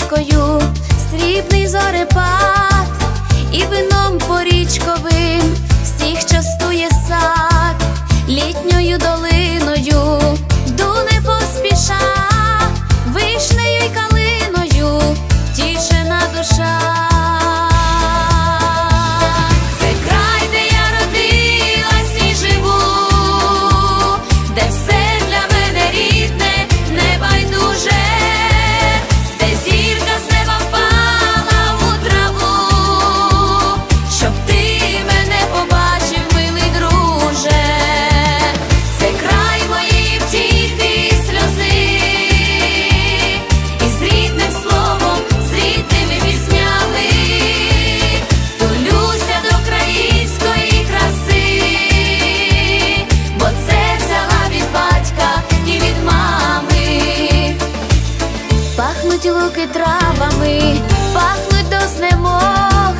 українською, срібний зорепад, і вином порічковим всіх частує сад, літньою долиною дуне поспіша, вишнею й калиною тішена душа. Це край, де я родилась і живу, де все для мене рідне, небайдуже, де зірка з неба впала у траву, щоб ти мене побачив, милий друже. Це край моєї втіхи і сльози, і з рідним словом, з рідними піснями тулюся до української краси, бо це взяла від батька і від мами. Пахнуть луки травами, пахнуть до знемог,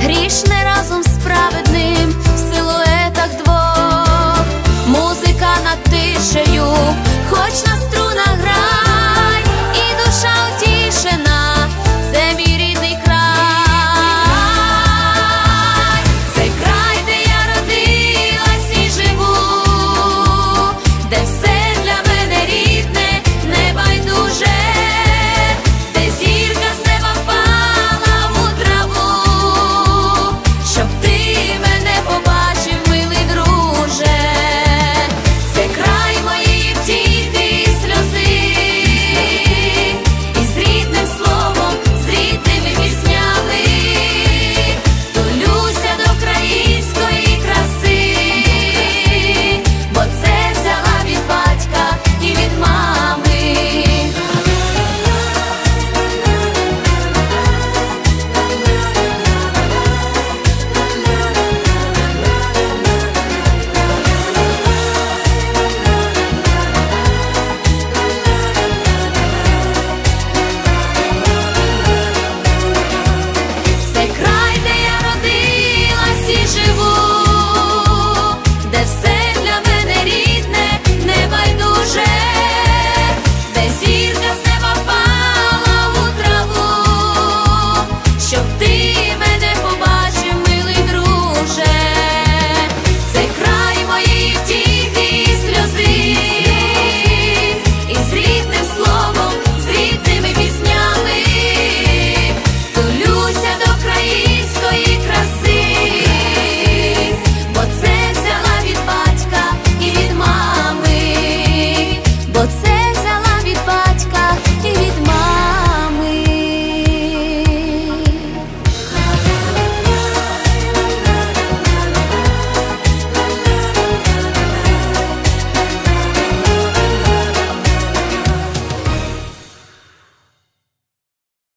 грішне разом з праведним в силуетах двох. Музика над тишею, хоч нас